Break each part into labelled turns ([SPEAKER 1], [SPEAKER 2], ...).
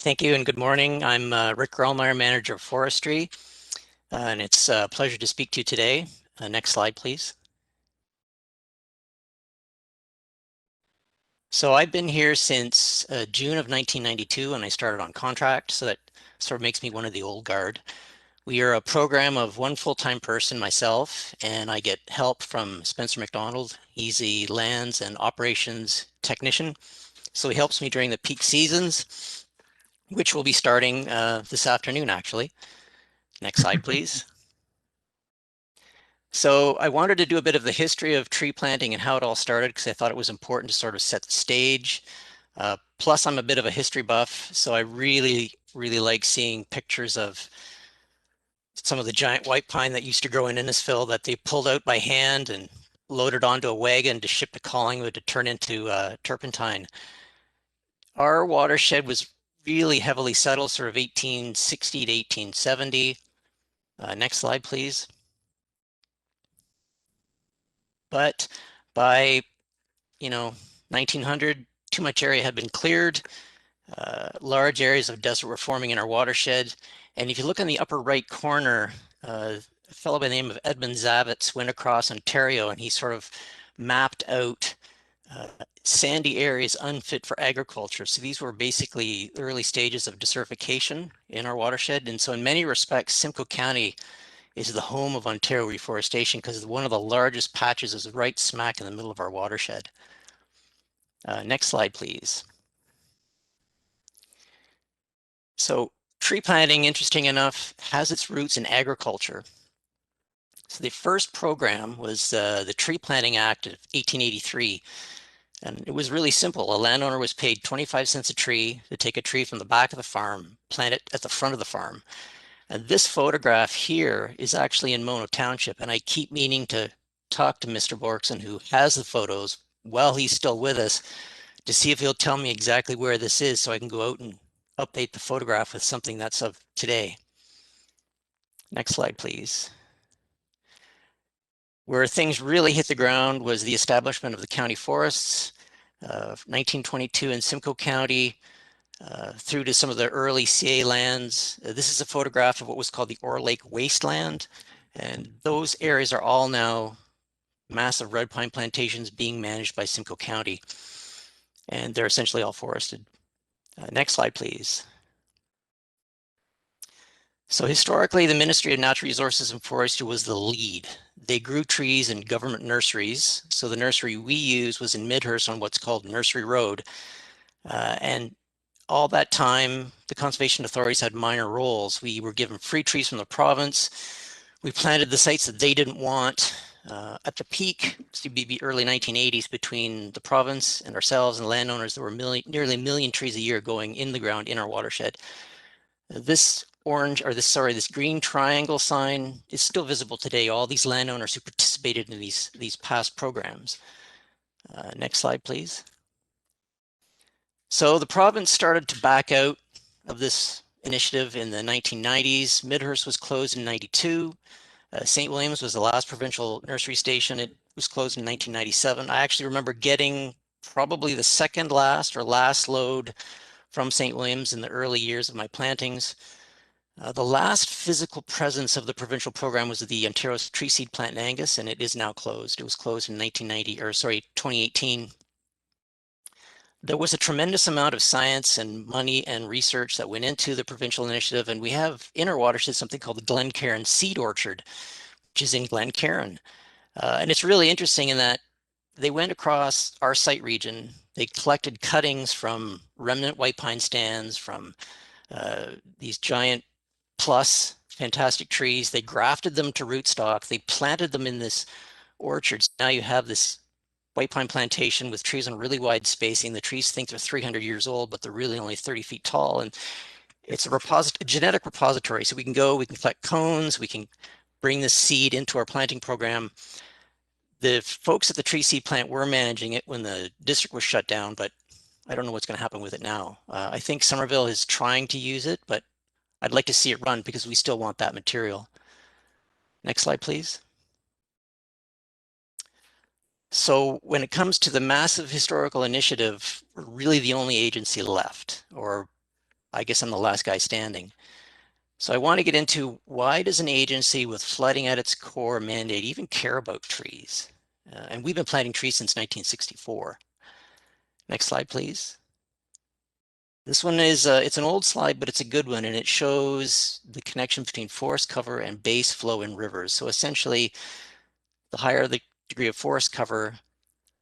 [SPEAKER 1] Thank you and good morning. I'm Rick Grillmayer, Manager of Forestry, and it's a pleasure to speak to you today. Next slide, please. So I've been here since June of 1992 when I started on contract, so that sort of makes me one of the old guard. We are a program of one full-time person, myself, and I get help from Spencer McDonald. He's the lands and operations technician, so he helps me during the peak seasons, which will be starting this afternoon, actually. Next slide, please. So I wanted to do a bit of the history of tree planting and how it all started because I thought it was important to sort of set the stage. Plus, I'm a bit of a history buff, so I really like seeing pictures of some of the giant white pine that used to grow in Innisfil that they pulled out by hand and loaded onto a wagon to ship to Collingwood to turn into turpentine. Our watershed was really heavily settled, sort of 1860 to 1870. Next slide, please. But by 1900, too much area had been cleared. Large areas of desert were forming in our watershed. And if you look in the upper right corner, a fellow by the name of Edmund Zavitz went across Ontario and he sort of mapped out sandy areas unfit for agriculture. So these were basically early stages of desertification in our watershed. And so in many respects, Simcoe County is the home of Ontario reforestation because one of the largest patches is right smack in the middle of our watershed. Next slide, please. So tree planting, interesting enough, has its roots in agriculture. So the first program was the Tree Planting Act of 1883. And it was really simple. A landowner was paid 25 cents a tree to take a tree from the back of the farm, plant it at the front of the farm. And this photograph here is actually in Mono Township. And I keep meaning to talk to Mr. Borkson, who has the photos while he's still with us, to see if he'll tell me exactly where this is so I can go out and update the photograph with something that's of today. Next slide, please. Where things really hit the ground was the establishment of the county forests, 1922 in Simcoe County, through to some of the early CA lands. This is a photograph of what was called the Ore Lake Wasteland. And those areas are all now massive red pine plantations being managed by Simcoe County. And they're essentially all forested. Next slide, please. So historically, the Ministry of Natural Resources and Forestry was the lead. They grew trees in government nurseries. So the nursery we used was in Midhurst on what's called Nursery Road. And all that time, the conservation authorities had minor roles. We were given free trees from the province. We planted the sites that they didn't want. At the peak, the early 1980s, between the province and ourselves and landowners, there were nearly a million trees a year going in the ground in our watershed. This this green triangle sign is still visible today. All these landowners who participated in these past programs. Next slide, please. So the province started to back out of this initiative in the 1990s. Midhurst was closed in 92. St. Williams was the last provincial nursery station. It was closed in 1997. I actually remember getting probably the second last or last load from St. Williams in the early years of my plantings. The last physical presence of the provincial program was the Ontario Tree Seed Plant in Angus, and it is now closed. It was closed in 2018. There was a tremendous amount of science and money and research that went into the provincial initiative, and we have in our watershed something called the Glencairn Seed Orchard, which is in Glencairn. And it's really interesting in that they went across our site region. They collected cuttings from remnant white pine stands, from these giant plus fantastic trees. They grafted them to rootstock. They planted them in this orchard. So now you have this white pine plantation with trees on really wide spacing. The trees think they're 300 years old, but they're really only 30 feet tall. And it's a genetic repository. So we can collect cones, we can bring this seed into our planting program. The folks at the tree seed plant were managing it when the district was shut down, but I don't know what's going to happen with it now. I think Somerville is trying to use it, but I'd like to see it run because we still want that material. Next slide, please. So when it comes to the massive historical initiative, we're really the only agency left, or I guess I'm the last guy standing. So I want to get into, why does an agency with flooding at its core mandate even care about trees? And we've been planting trees since 1964. Next slide, please. This one is, it's an old slide, but it's a good one, and it shows the connection between forest cover and base flow in rivers. So essentially, the higher the degree of forest cover,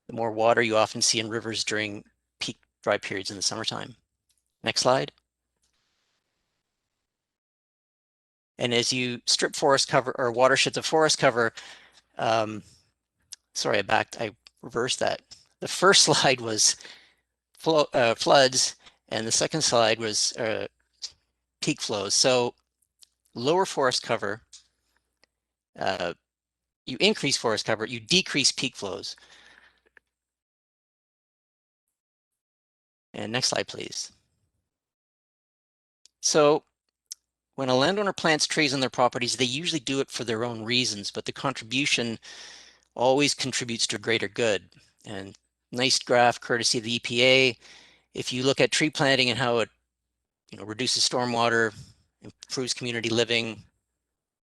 [SPEAKER 1] the more water you often see in rivers during peak dry periods in the summertime. Next slide. And as you strip forest cover or watersheds of forest cover, sorry, I reversed that. The first slide was floods, and the second slide was peak flows. So lower forest cover, you increase forest cover, you decrease peak flows. And next slide, please. So when a landowner plants trees on their properties, they usually do it for their own reasons, but the contribution always contributes to a greater good. And nice graph courtesy of the EPA. If you look at tree planting and how it reduces stormwater, improves community living,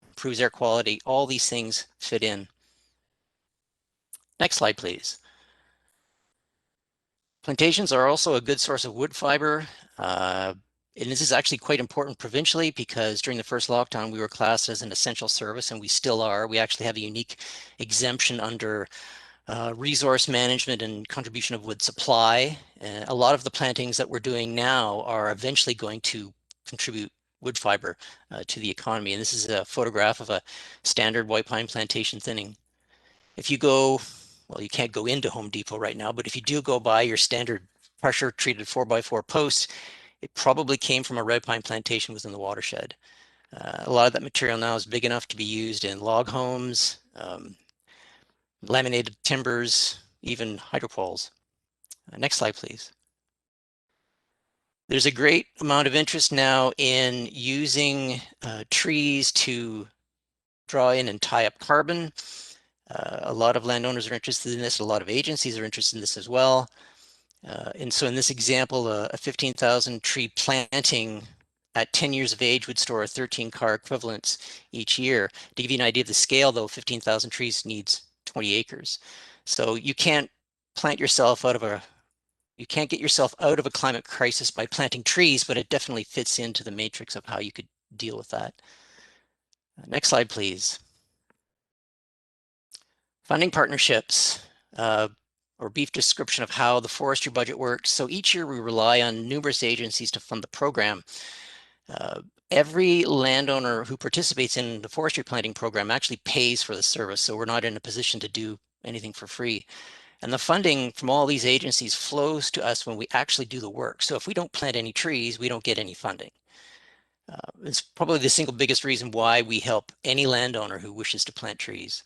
[SPEAKER 1] improves air quality, all these things fit in. Next slide, please. Plantations are also a good source of wood fiber. And this is actually quite important provincially, because during the first lockdown, we were classed as an essential service, and we still are. We actually have a unique exemption under resource management and contribution of wood supply. A lot of the plantings that we're doing now are eventually going to contribute wood fiber to the economy. And this is a photograph of a standard white pine plantation thinning. If you go, well, you can't go into Home Depot right now, but if you do go buy your standard pressure treated 4x4 posts, it probably came from a red pine plantation within the watershed. A lot of that material now is big enough to be used in log homes, laminated timbers, even hydropoles. Next slide, please. There's a great amount of interest now in using trees to draw in and tie up carbon. A lot of landowners are interested in this. A lot of agencies are interested in this as well. And so in this example, a 15,000 tree planting at 10 years of age would store 13 car equivalents each year. To give you an idea of the scale, though, 15,000 trees needs 20 acres. So you can't plant yourself out of a, you can't get yourself out of a climate crisis by planting trees, but it definitely fits into the matrix of how you could deal with that. Next slide, please. Funding partnerships, or brief description of how the forestry budget works. So each year we rely on numerous agencies to fund the program. Every landowner who participates in the forestry planting program actually pays for the service, so we're not in a position to do anything for free. And the funding from all these agencies flows to us when we actually do the work. So if we don't plant any trees, we don't get any funding. It's probably the single biggest reason why we help any landowner who wishes to plant trees.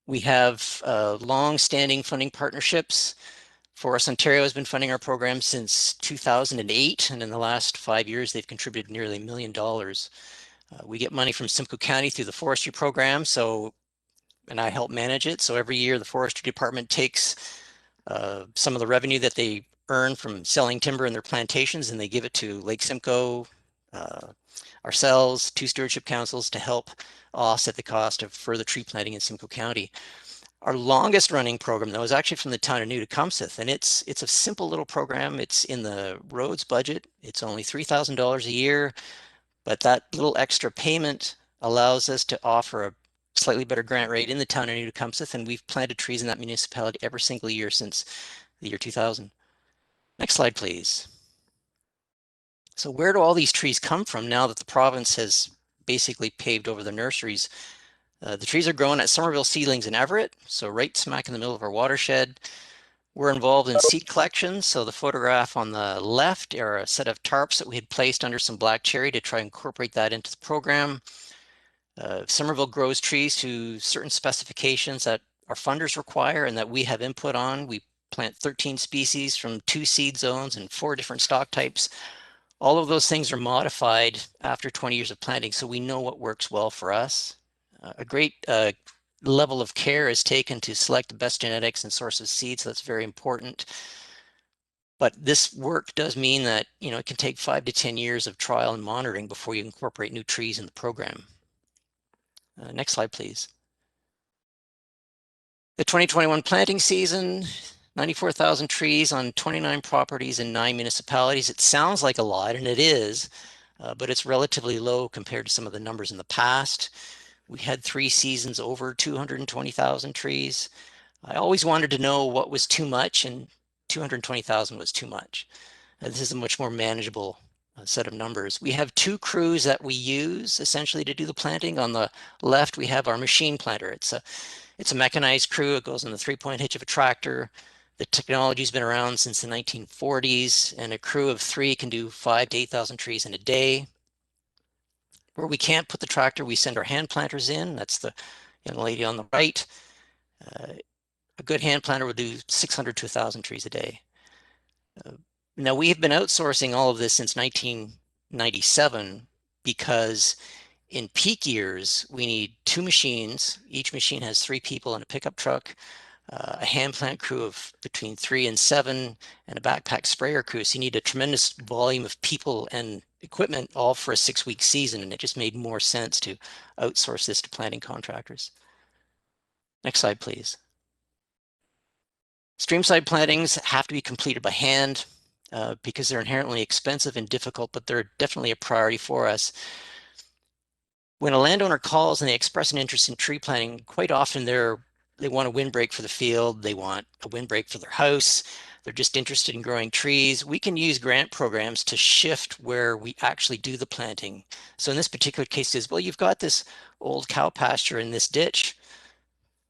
[SPEAKER 1] We have long-standing funding partnerships. Forest Ontario has been funding our program since 2008, and in the last 5 years, they've contributed nearly $1 million. We get money from Simcoe County through the forestry program, and I help manage it. So every year, the forestry department takes some of the revenue that they earn from selling timber in their plantations, and they give it to Lake Simcoe, ourselves, 2 stewardship councils, to help offset the cost of further tree planting in Simcoe County. Our longest running program, though, is actually from the town of Nottawasaga, and it's a simple little program. It's in the roads budget. It's only $3,000 a year, but that little extra payment allows us to offer a slightly better grant rate in the town of Nottawasaga, and we've planted trees in that municipality every single year since the year 2000. Next slide, please. So where do all these trees come from now that the province has basically paved over the nurseries? The trees are grown at Somerville Seedlings in Everett, so right smack in the middle of our watershed. We're involved in seed collection. So the photograph on the left are a set of tarps that we had placed under some black cherry to try and incorporate that into the program. Somerville grows trees to certain specifications that our funders require and that we have input on. We plant 13 species from 2 seed zones and 4 different stock types. All of those things are modified after 20 years of planting, so we know what works well for us. A great level of care is taken to select the best genetics and source of seeds, so that's very important. But this work does mean that, it can take 5 to 10 years of trial and monitoring before you incorporate new trees in the program. Next slide, please. The 2021 planting season, 94,000 trees on 29 properties in 9 municipalities. It sounds like a lot, and it is, but it's relatively low compared to some of the numbers in the past. We had 3 seasons over 220,000 trees. I always wanted to know what was too much, and 220,000 was too much. This is a much more manageable set of numbers. We have 2 crews that we use essentially to do the planting. On the left, we have our machine planter. It's a mechanized crew. It goes on the 3-point hitch of a tractor. The technology's been around since the 1940s, and a crew of 3 can do 5,000 to 8,000 trees in a day. Where we can't put the tractor, we send our hand planters in. That's the young lady on the right. A good hand planter will do 600 to 1,000 trees a day. Now, we have been outsourcing all of this since 1997 because in peak years, we need 2 machines. Each machine has 3 people in a pickup truck, a hand plant crew of between 3 and 7, and a backpack sprayer crew. So you need a tremendous volume of people and equipment all for a 6-week season, and it just made more sense to outsource this to planting contractors. Next slide, please. Streamside plantings have to be completed by hand because they're inherently expensive and difficult, but they're definitely a priority for us. When a landowner calls and they express an interest in tree planting, quite often they want a windbreak for the field, they want a windbreak for their house, they're just interested in growing trees. We can use grant programs to shift where we actually do the planting. So in this particular case is, well, you've got this old cow pasture in this ditch.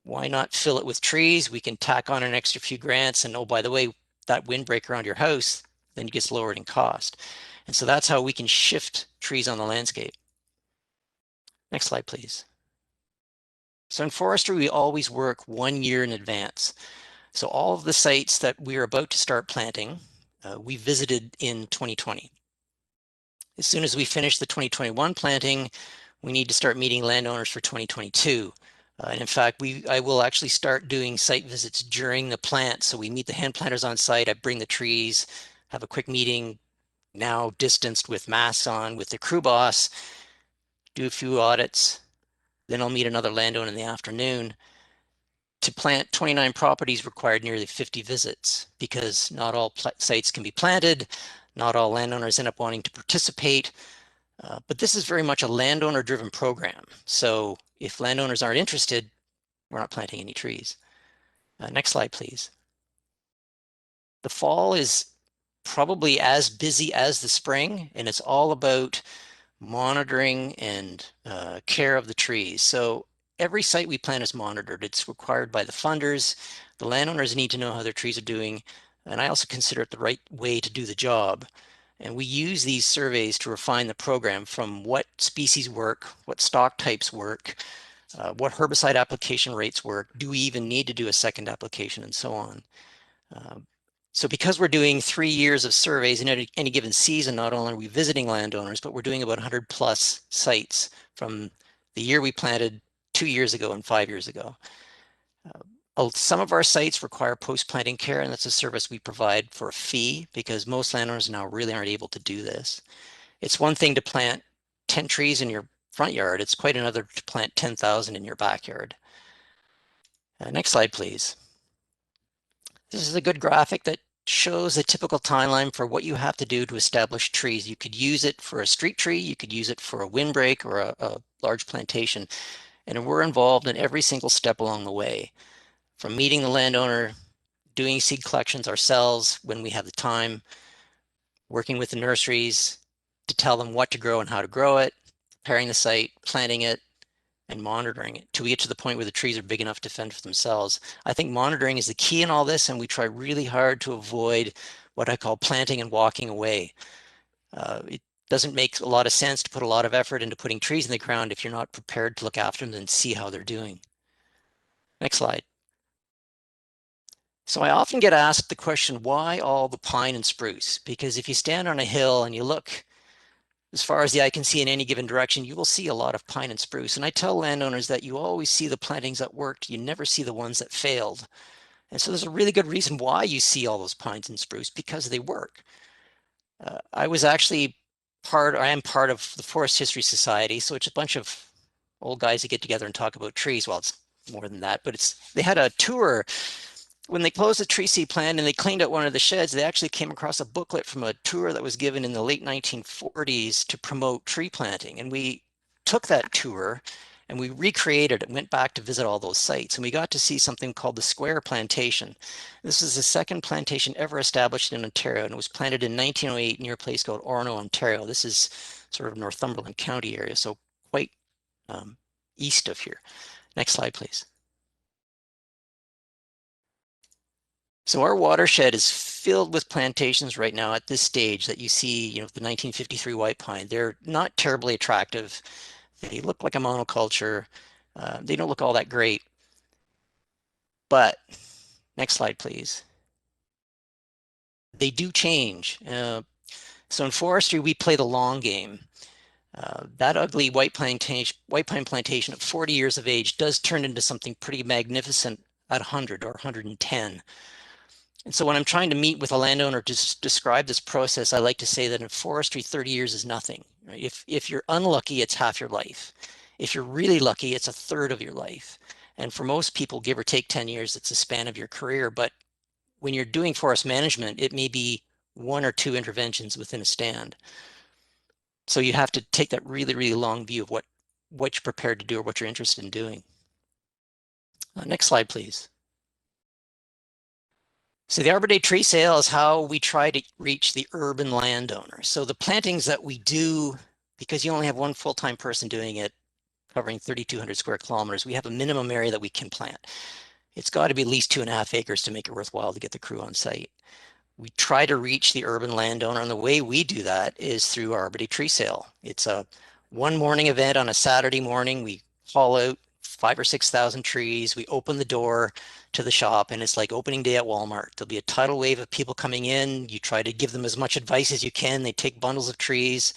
[SPEAKER 1] Why not fill it with trees? We can tack on an extra few grants, and oh, by the way, that windbreak around your house then gets lowered in cost. And so that's how we can shift trees on the landscape. Next slide, please. So in forestry, we always work 1 year in advance. So all of the sites that we're about to start planting, we visited in 2020. As soon as we finish the 2021 planting, we need to start meeting landowners for 2022. And in fact, I will actually start doing site visits during the plant. So we meet the hand planters on site, I bring the trees, have a quick meeting, now distanced with masks on with the crew boss, do a few audits, then I'll meet another landowner in the afternoon. To plant 29 properties required nearly 50 visits because not all sites can be planted, not all landowners end up wanting to participate, but this is very much a landowner-driven program. So if landowners aren't interested, we're not planting any trees. Next slide, please. The fall is probably as busy as the spring, and it's all about monitoring and care of the trees. So every site we plant is monitored. It's required by the funders. The landowners need to know how their trees are doing. And I also consider it the right way to do the job. And we use these surveys to refine the program from what species work, what stock types work, what herbicide application rates work, do we even need to do a second application, and so on. So because we're doing 3 years of surveys in any given season, not only are we visiting landowners, but we're doing about 100 plus sites from the year we planted 2 years ago and 5 years ago. Some of our sites require post-planting care, and that's a service we provide for a fee because most landowners now really aren't able to do this. It's one thing to plant 10 trees in your front yard. It's quite another to plant 10,000 in your backyard. Next slide, please. This is a good graphic that shows a typical timeline for what you have to do to establish trees. You could use it for a street tree, you could use it for a windbreak or a large plantation. And we're involved in every single step along the way, from meeting the landowner, doing seed collections ourselves when we have the time, working with the nurseries to tell them what to grow and how to grow it, preparing the site, planting it, and monitoring it till we get to the point where the trees are big enough to fend for themselves. I think monitoring is the key in all this, and we try really hard to avoid what I call planting and walking away. It doesn't make a lot of sense to put a lot of effort into putting trees in the ground if you're not prepared to look after them and see how they're doing. Next slide. So I often get asked the question, why all the pine and spruce? Because if you stand on a hill and you look as far as the eye can see in any given direction, you will see a lot of pine and spruce. And I tell landowners that you always see the plantings that worked, you never see the ones that failed. And so there's a really good reason why you see all those pines and spruce, because they work. I was actually I am part of the Forest History Society, so it's a bunch of old guys that get together and talk about trees. Well, it's more than that, but they had a tour when they closed the tree seed plant and they cleaned out one of the sheds. They actually came across a booklet from a tour that was given in the late 1940s to promote tree planting. And we took that tour and we recreated it, went back to visit all those sites. And we got to see something called the Square Plantation. This is the second plantation ever established in Ontario, and it was planted in 1908 near a place called Orono, Ontario. This is sort of Northumberland County area, so quite east of here. Next slide, please. So our watershed is filled with plantations right now at this stage that you see, the 1953 white pine. They're not terribly attractive. They look like a monoculture. They don't look all that great. But next slide, please. They do change. So in forestry, we play the long game. That ugly white pine plantation at 40 years of age does turn into something pretty magnificent at 100 or 110. And so when I'm trying to meet with a landowner to describe this process, I like to say that in forestry, 30 years is nothing. Right? If you're unlucky, it's half your life. If you're really lucky, it's a third of your life. And for most people, give or take 10 years, it's the span of your career. But when you're doing forest management, it may be one or two interventions within a stand. So you have to take that really, really long view of what you're prepared to do or what you're interested in doing. Next slide, please. So the Arbor Day tree sale is how we try to reach the urban landowner. So the plantings that we do, because you only have one full-time person doing it, covering 3,200 square kilometers, we have a minimum area that we can plant. It's got to be at least 2.5 acres to make it worthwhile to get the crew on site. We try to reach the urban landowner, and the way we do that is through Arbor Day tree sale. It's a one morning event on a Saturday morning. We haul out 5,000 or 6,000 trees. We open the door to the shop, and it's like opening day at Walmart. There'll be a tidal wave of people coming in. You try to give them as much advice as you can. They take bundles of trees,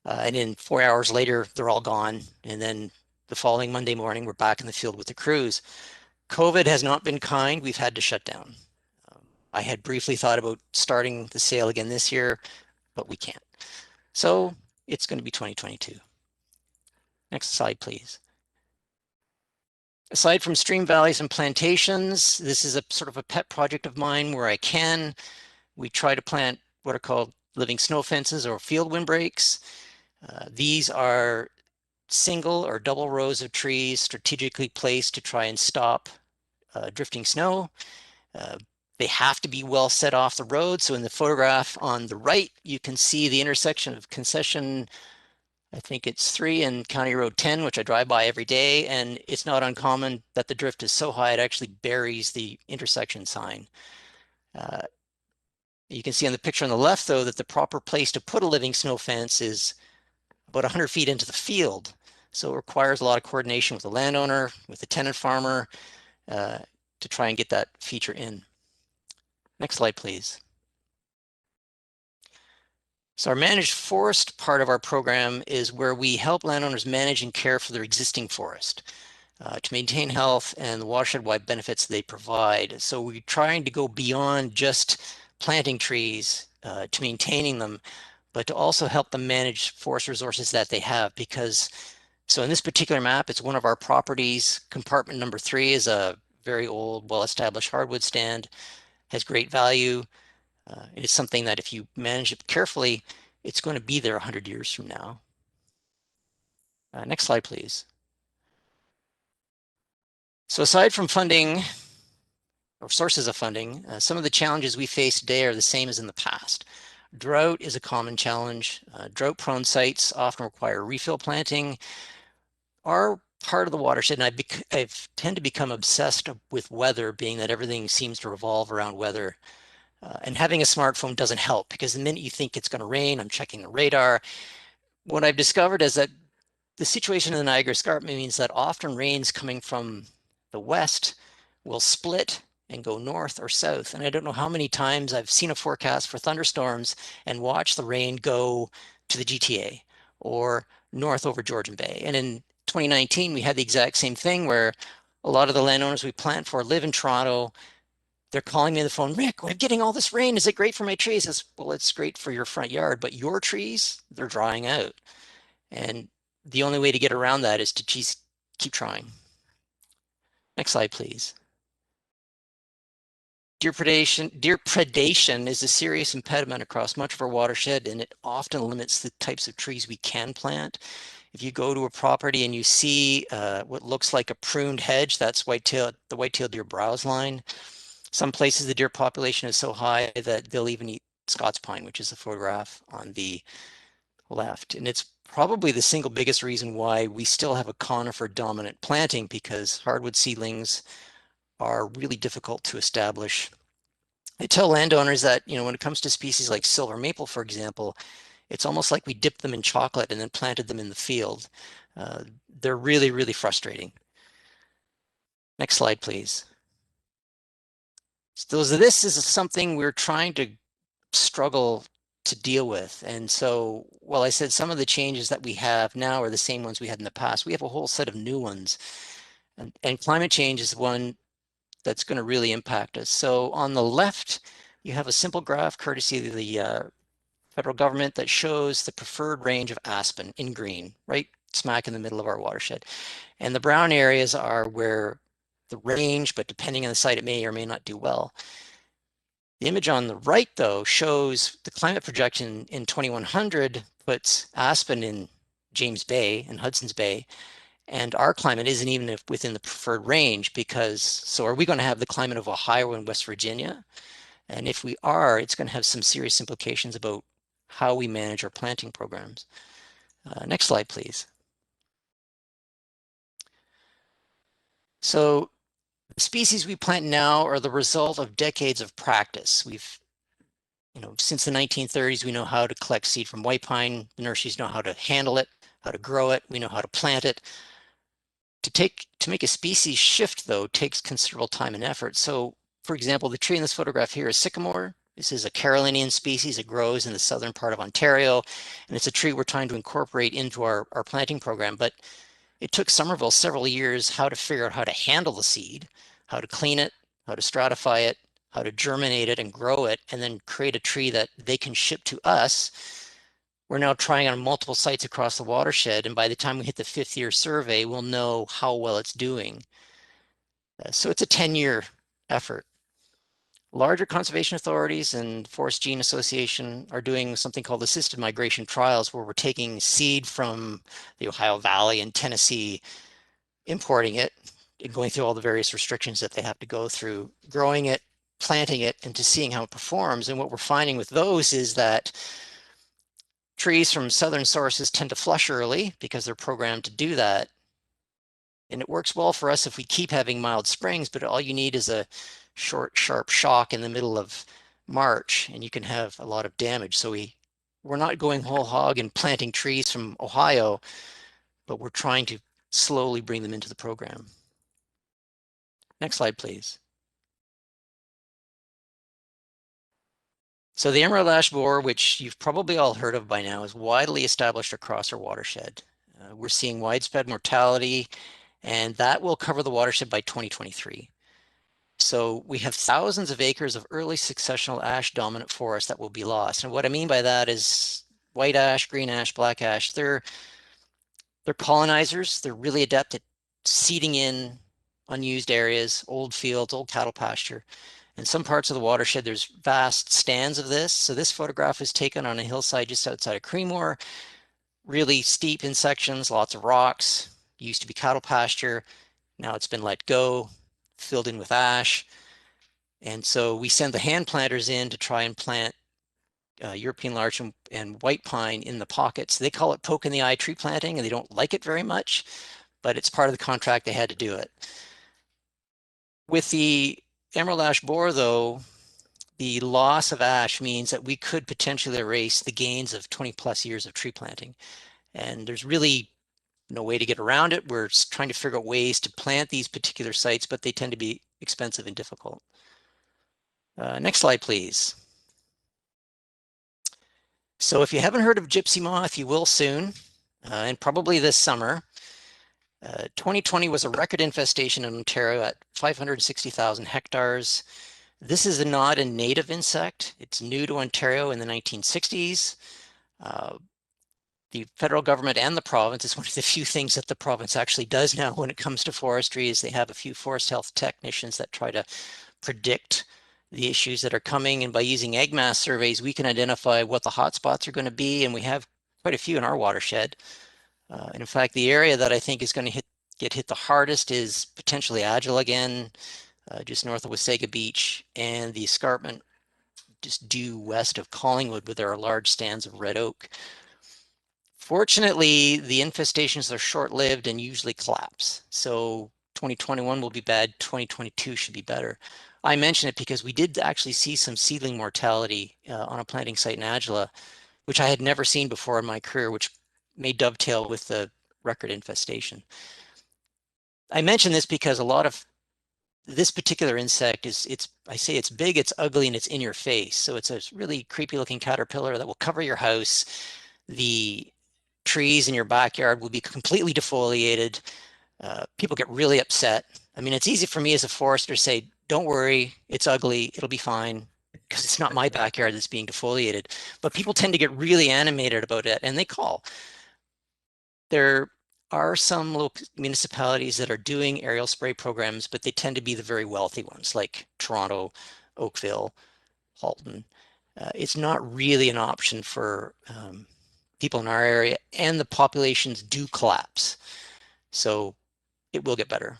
[SPEAKER 1] and then 4 hours later, they're all gone. And then the following Monday morning, we're back in the field with the crews. COVID has not been kind. We've had to shut down. I had briefly thought about starting the sale again this year, but we can't. So it's going to be 2022. Next slide, please. Aside from stream valleys and plantations, this is a sort of a pet project of mine where we try to plant what are called living snow fences or field windbreaks. These are single or double rows of trees strategically placed to try and stop drifting snow. They have to be well set off the road. So in the photograph on the right, you can see the intersection of concession, I think it's 3 and County Road 10, which I drive by every day. And it's not uncommon that the drift is so high, it actually buries the intersection sign. You can see on the picture on the left, though, that the proper place to put a living snow fence is about 100 feet into the field. So it requires a lot of coordination with the landowner, with the tenant farmer, to try and get that feature in. Next slide, please. So our managed forest part of our program is where we help landowners manage and care for their existing forest to maintain health and the watershed-wide benefits they provide. So we're trying to go beyond just planting trees to maintaining them, but to also help them manage forest resources that they have. Because, so in this particular map, it's one of our properties. Compartment number 3 is a very old, well-established hardwood stand, has great value. It's something that if you manage it carefully, it's going to be there 100 years from now. Next slide, please. So aside from funding or sources of funding, some of the challenges we face today are the same as in the past. Drought is a common challenge. Drought-prone sites often require refill planting. Our part of the watershed, and I've tend to become obsessed with weather, being that everything seems to revolve around weather. And having a smartphone doesn't help, because the minute you think it's going to rain, I'm checking the radar. What I've discovered is that the situation in the Niagara Escarpment means that often rains coming from the west will split and go north or south. And I don't know how many times I've seen a forecast for thunderstorms and watched the rain go to the GTA or north over Georgian Bay. And in 2019, we had the exact same thing where A lot of the landowners we plant for live in Toronto. They're calling me on the phone, Rick, I'm getting all this rain. Is it great for my trees? Well, it's great for your front yard, but your trees, they're drying out. And the only way to get around that is to just keep trying. Next slide, please. Deer predation is a serious impediment across much of our watershed, and it often limits the types of trees we can plant. If you go to a property and you see what looks like a pruned hedge, that's the white-tailed deer browse line. Some places the deer population is so high that they'll even eat Scots pine, which is the photograph on the left. And it's probably the single biggest reason why we still have a conifer dominant planting, because hardwood seedlings are really difficult to establish. I tell landowners that, when it comes to species like silver maple, for example, it's almost like we dipped them in chocolate and then planted them in the field. They're really, really frustrating. Next slide, please. So this is something we're trying to struggle to deal with. And so, while I said some of the changes that we have now are the same ones we had in the past, we have a whole set of new ones. And climate change is one that's going to really impact us. So on the left, you have a simple graph courtesy of the federal government that shows the preferred range of aspen in green, right smack in the middle of our watershed. And the brown areas are where the range, but depending on the site, it may or may not do well. The image on the right, though, shows the climate projection in 2100 puts aspen in James Bay and Hudson's Bay, and our climate isn't even within the preferred range, because so are we going to have the climate of Ohio and West Virginia? And if we are, it's going to have some serious implications about how we manage our planting programs. Next slide, please. So the species we plant now are the result of decades of practice. We've, since the 1930s, we know how to collect seed from white pine. The nurseries know how to handle it, how to grow it. We know how to plant it. To make a species shift, though, takes considerable time and effort. So, for example, the tree in this photograph here is sycamore. This is a Carolinian species. It grows in the southern part of Ontario, and it's a tree we're trying to incorporate into our planting program. But it took Somerville several years how to figure out how to handle the seed, how to clean it, how to stratify it, how to germinate it and grow it, and then create a tree that they can ship to us. We're now trying on multiple sites across the watershed, and by the time we hit the 5th year survey, we'll know how well it's doing. So it's a 10-year effort. Larger conservation authorities and Forest Gene Association are doing something called assisted migration trials, where we're taking seed from the Ohio Valley and Tennessee, importing it, and going through all the various restrictions that they have to go through, growing it, planting it, and to seeing how it performs. And what we're finding with those is that trees from southern sources tend to flush early because they're programmed to do that. And it works well for us if we keep having mild springs, but all you need is a short, sharp shock in the middle of March, and you can have a lot of damage. So we're not going whole hog and planting trees from Ohio, but we're trying to slowly bring them into the program. Next slide, please. So the emerald ash borer, which you've probably all heard of by now, is widely established across our watershed. We're seeing widespread mortality, and that will cover the watershed by 2023. So we have thousands of acres of early successional ash dominant forest that will be lost. And what I mean by that is white ash, green ash, black ash, they're colonizers. They're really adept at seeding in unused areas, old fields, old cattle pasture. In some parts of the watershed, there's vast stands of this. So this photograph was taken on a hillside just outside of Creemore, really steep in sections, lots of rocks, used to be cattle pasture. Now it's been let go, filled in with ash. And so we send the hand planters in to try and plant European larch and white pine in the pockets. They call it poke in the eye tree planting, and they don't like it very much, but it's part of the contract. They had to do it. With the emerald ash borer, though, the loss of ash means that we could potentially erase the gains of 20 plus years of tree planting. And there's really no way to get around it. We're trying to figure out ways to plant these particular sites, but they tend to be expensive and difficult. Next slide, please. So if you haven't heard of gypsy moth, you will soon, and probably this summer. 2020 was a record infestation in Ontario at 560,000 hectares. This is not a native insect. It's new to Ontario in the 1960s. The federal government and the province, is one of the few things that the province actually does now when it comes to forestry, is they have a few forest health technicians that try to predict the issues that are coming. And by using egg mass surveys, we can identify what the hotspots are going to be. And we have quite a few in our watershed. And in fact, the area that I think is going to get hit the hardest is potentially Agile again, just north of Wasaga Beach, and the escarpment just due west of Collingwood, where there are large stands of red oak. Fortunately, the infestations are short-lived and usually collapse. So 2021 will be bad, 2022 should be better. I mention it because we did actually see some seedling mortality on a planting site in Agila, which I had never seen before in my career, which may dovetail with the record infestation. I mention this because a lot of this particular insect I say it's big, it's ugly, and it's in your face. So it's a really creepy looking caterpillar that will cover your house. The trees in your backyard will be completely defoliated. People get really upset. I mean, it's easy for me as a forester to say, don't worry, it's ugly, it'll be fine, because it's not my backyard that's being defoliated. But people tend to get really animated about it, and they call. There are some local municipalities that are doing aerial spray programs, but they tend to be the very wealthy ones, like Toronto, Oakville, Halton. It's not really an option for people in our area, and the populations do collapse. So it will get better.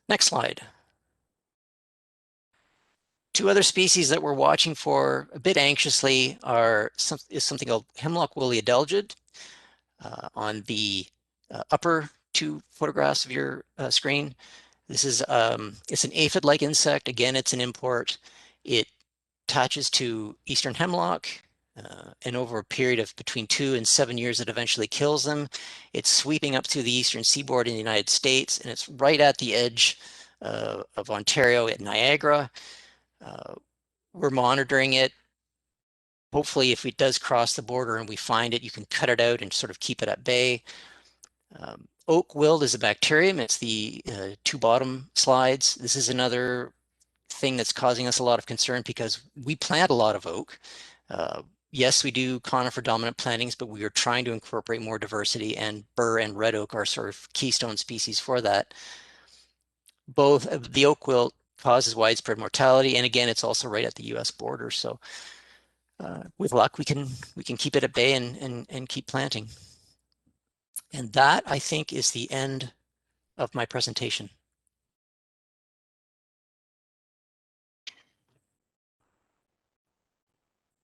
[SPEAKER 1] Next slide. Two other species that we're watching for a bit anxiously is something called hemlock woolly adelgid. On the upper two photographs of your screen, this is it's an aphid-like insect. Again, it's an import. It attaches to eastern hemlock, and over a period of between 2 and 7 years, it eventually kills them. It's sweeping up through the eastern seaboard in the United States, and it's right at the edge of Ontario at Niagara. We're monitoring it. Hopefully, if it does cross the border and we find it, you can cut it out and sort of keep it at bay. Oak wilt is a bacterium. It's the two bottom slides. This is another thing that's causing us a lot of concern because we plant a lot of oak. Yes, we do conifer dominant plantings, but we are trying to incorporate more diversity, and bur and red oak are sort of keystone species for that. Both the oak wilt causes widespread mortality, and again, it's also right at the U.S. border. So with luck, we can keep it at bay and keep planting. And that, I think, is the end of my presentation.